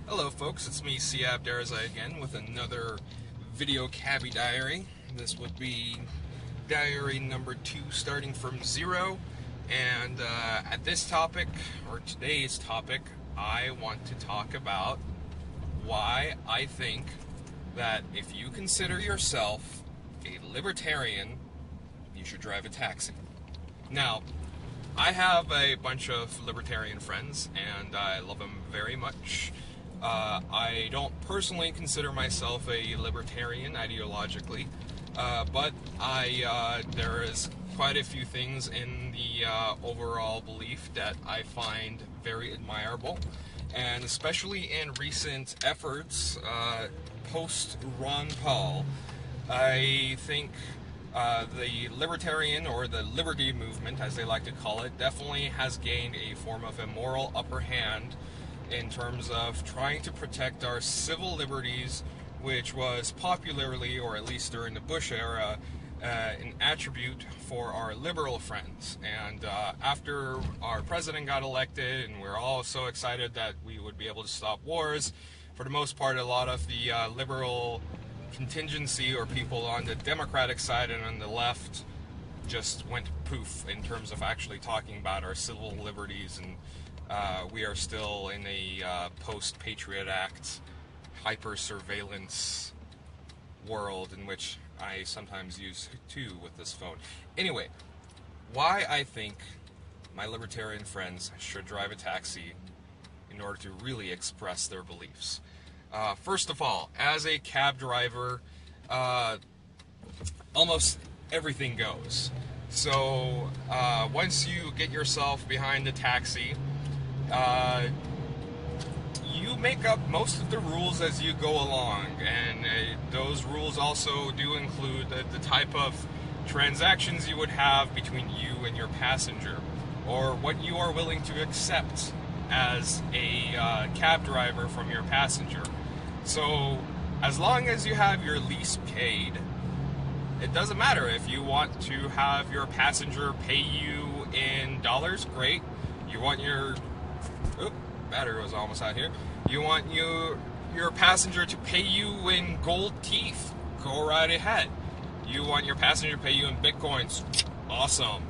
Hello folks, it's me, Diaries again with another video Cabbie diary. This would be diary number 2 starting from 0, and at this topic, or today's topic, I want to talk about why I think that if you consider yourself a libertarian, you should drive a taxi. Now, I have a bunch of libertarian friends, and I love them very much. I don't personally consider myself a libertarian ideologically, but there is quite a few things in the overall belief that I find very admirable, and especially in recent efforts post-Ron Paul, I think the libertarian, or the liberty movement as they like to call it, definitely has gained a form of a moral upper hand in terms of trying to protect our civil liberties, which was popularly, or at least during the Bush era, an attribute for our liberal friends. And after our president got elected, and we're all so excited that we would be able to stop wars, for the most part, a lot of the liberal contingency, or people on the Democratic side and on the left, just went poof in terms of actually talking about our civil liberties, and we are still in a post-Patriot Act hyper-surveillance world, in which I sometimes use too with this phone. Anyway, why I think my libertarian friends should drive a taxi in order to really express their beliefs. First of all, as a cab driver, almost everything goes. So once you get yourself behind the taxi, you make up most of the rules as you go along, and those rules also do include the type of transactions you would have between you and your passenger, or what you are willing to accept as a cab driver from your passenger. So as long as you have your lease paid, it doesn't matter if you want to have your passenger pay you in dollars, great. You want your battery was almost out here. You want your passenger to pay you in gold teeth, go right ahead. You want your passenger to pay you in bitcoins, awesome.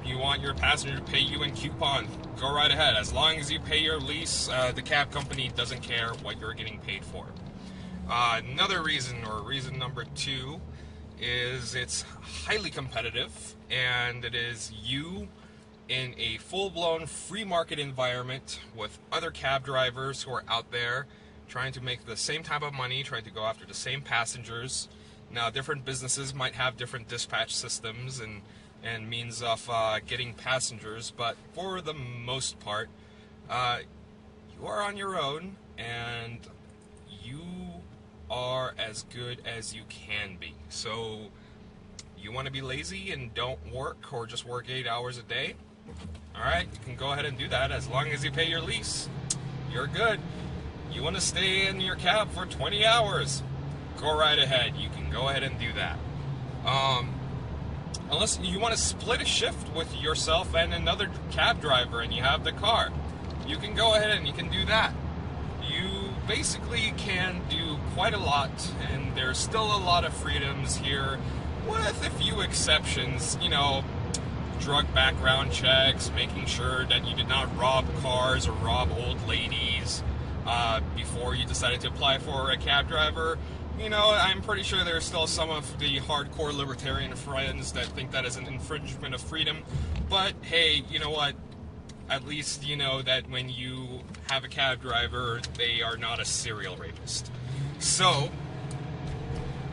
You want your passenger to pay you in coupons, go right ahead. As long as you pay your lease, the cab company doesn't care what you're getting paid for. Another reason, or reason number 2, is it's highly competitive, and it is you in a full-blown free market environment with other cab drivers who are out there trying to make the same type of money, trying to go after the same passengers. Now, different businesses might have different dispatch systems and means of getting passengers, but for the most part, you are on your own, and you are as good as you can be. So you want to be lazy and don't work, or just work 8 hours a day? Alright, you can go ahead and do that as long as you pay your lease. You're good. You want to stay in your cab for 20 hours? Go right ahead. You can go ahead and do that. Unless you want to split a shift with yourself and another cab driver and you have the car, you can go ahead and you can do that. You basically can do quite a lot, and there's still a lot of freedoms here, with a few exceptions. You know, drug background checks, making sure that you did not rob cars or rob old ladies before you decided to apply for a cab driver. You know, I'm pretty sure there's still some of the hardcore libertarian friends that think that is an infringement of freedom, but hey, you know what? At least you know that when you have a cab driver, they are not a serial rapist. So,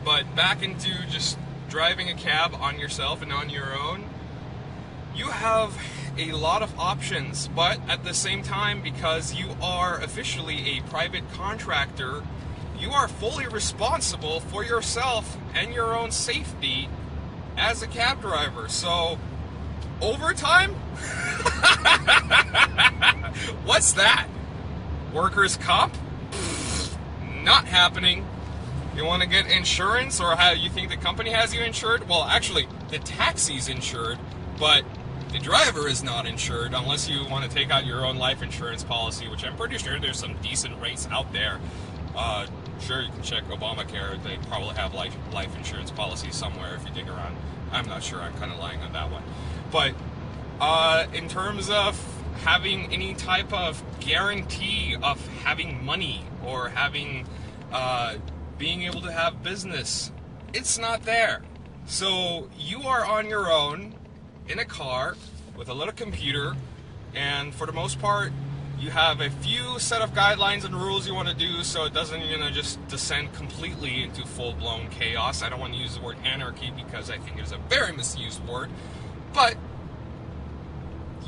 but back into just driving a cab on yourself and on your own, you have a lot of options, but at the same time, because you are officially a private contractor, you are fully responsible for yourself and your own safety as a cab driver. So, overtime? What's that? Workers' comp? Not happening. You want to get insurance, or how you think the company has you insured? Well, actually, the taxi's insured, but the driver is not insured unless you want to take out your own life insurance policy, which I'm pretty sure there's some decent rates out there. Sure, you can check Obamacare. They probably have life insurance policies somewhere if you dig around. I'm not sure. I'm kind of lying on that one. But in terms of having any type of guarantee of having money or having being able to have business, it's not there. So you are on your own in a car with a little computer, and for the most part you have a few set of guidelines and rules you want to do so it doesn't just descend completely into full-blown chaos. I don't want to use the word anarchy because I think it is a very misused word, but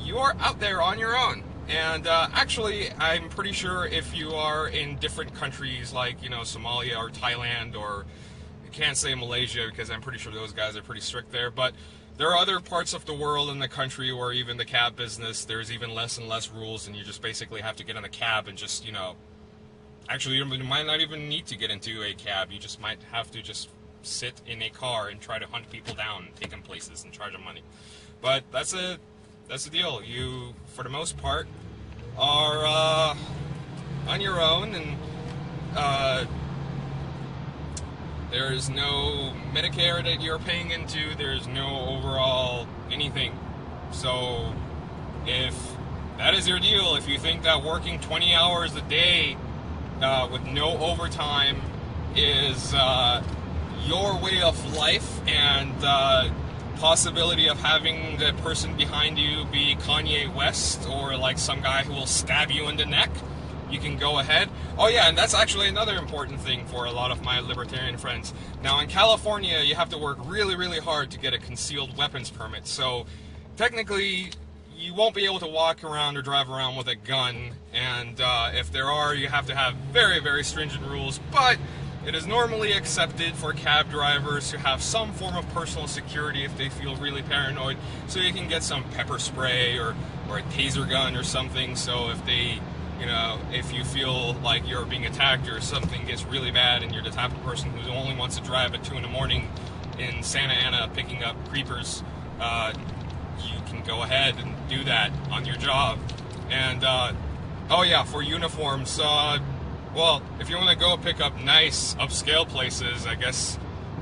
you are out there on your own. And actually, I'm pretty sure if you are in different countries like, Somalia or Thailand, or I can't say Malaysia because I'm pretty sure those guys are pretty strict there, but there are other parts of the world in the country where even the cab business, there's even less and less rules, and you just basically have to get in a cab and just, actually you might not even need to get into a cab. You just might have to just sit in a car and try to hunt people down, take them places, and charge them money. But that's the deal. You, for the most part, are on your own, and there's no Medicare that you're paying into. There's no overall anything. So if that is your deal, if you think that working 20 hours a day with no overtime is your way of life, and possibility of having the person behind you be Kanye West or like some guy who will stab you in the neck, you can go ahead. Oh yeah, and that's actually another important thing for a lot of my libertarian friends. Now in California, you have to work really, really hard to get a concealed weapons permit. So technically, you won't be able to walk around or drive around with a gun. And if there are, you have to have very, very stringent rules. But it is normally accepted for cab drivers to have some form of personal security if they feel really paranoid. So you can get some pepper spray or a taser gun or something. So if they, if you feel like you're being attacked or something gets really bad and you're the type of person who only wants to drive at 2 in the morning in Santa Ana picking up creepers, you can go ahead and do that on your job. And, oh yeah, for uniforms, well, if you want to go pick up nice, upscale places, I guess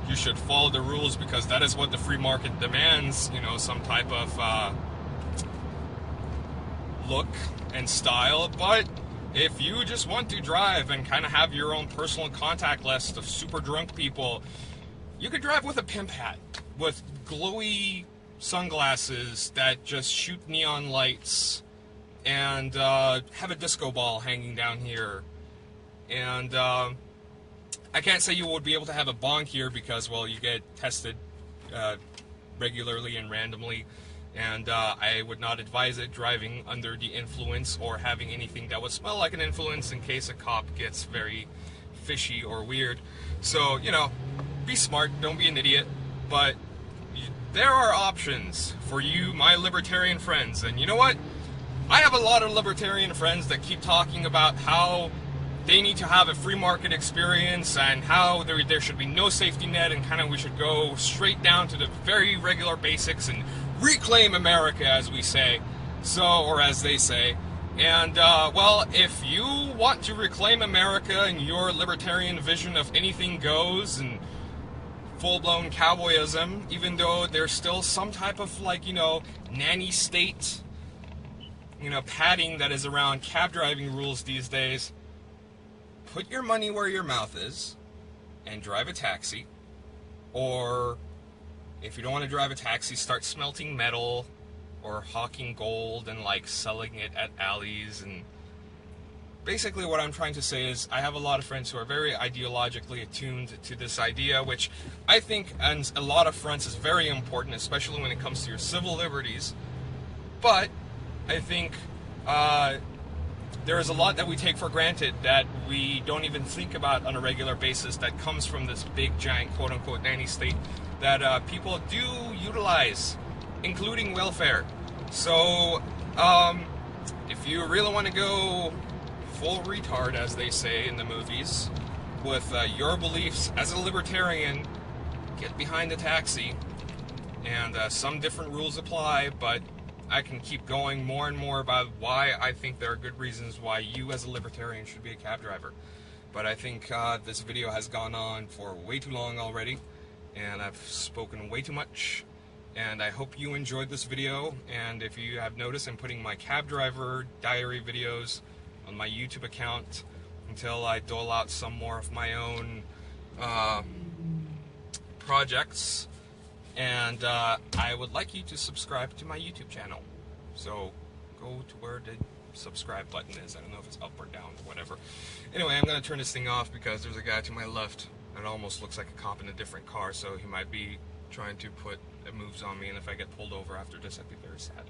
you should follow the rules because that is what the free market demands, some type of look and style. But if you just want to drive and kind of have your own personal contact list of super drunk people, you could drive with a pimp hat, with glowy sunglasses that just shoot neon lights, and have a disco ball hanging down here. And I can't say you would be able to have a bonk here because, well, you get tested regularly and randomly, and I would not advise it driving under the influence or having anything that would smell like an influence in case a cop gets very fishy or weird. So, be smart, don't be an idiot, but there are options for you, my libertarian friends. And you know what? I have a lot of libertarian friends that keep talking about how they need to have a free market experience and how there should be no safety net, and kind of we should go straight down to the very regular basics and reclaim America, as we say, or as they say. And, well, if you want to reclaim America and your libertarian vision of anything goes and full-blown cowboyism, even though there's still some type of, nanny state, padding that is around cab driving rules these days, put your money where your mouth is and drive a taxi. Or if you don't want to drive a taxi, start smelting metal or hawking gold and selling it at alleys. And basically what I'm trying to say is I have a lot of friends who are very ideologically attuned to this idea, which I think on a lot of fronts is very important, especially when it comes to your civil liberties. But I think there is a lot that we take for granted that we don't even think about on a regular basis that comes from this big, giant, quote-unquote, nanny state that people do utilize, including welfare. So, if you really want to go full retard, as they say in the movies, with your beliefs as a libertarian, get behind the taxi, and some different rules apply, but I can keep going more and more about why I think there are good reasons why you as a libertarian should be a cab driver. But I think this video has gone on for way too long already, and I've spoken way too much. And I hope you enjoyed this video, and if you have noticed, I'm putting my cab driver diary videos on my YouTube account until I dole out some more of my own projects. And I would like you to subscribe to my YouTube channel. So go to where the subscribe button is. I don't know if it's up or down or whatever. Anyway, I'm going to turn this thing off because there's a guy to my left that almost looks like a cop in a different car, so he might be trying to put moves on me, and if I get pulled over after this, I'd be very sad.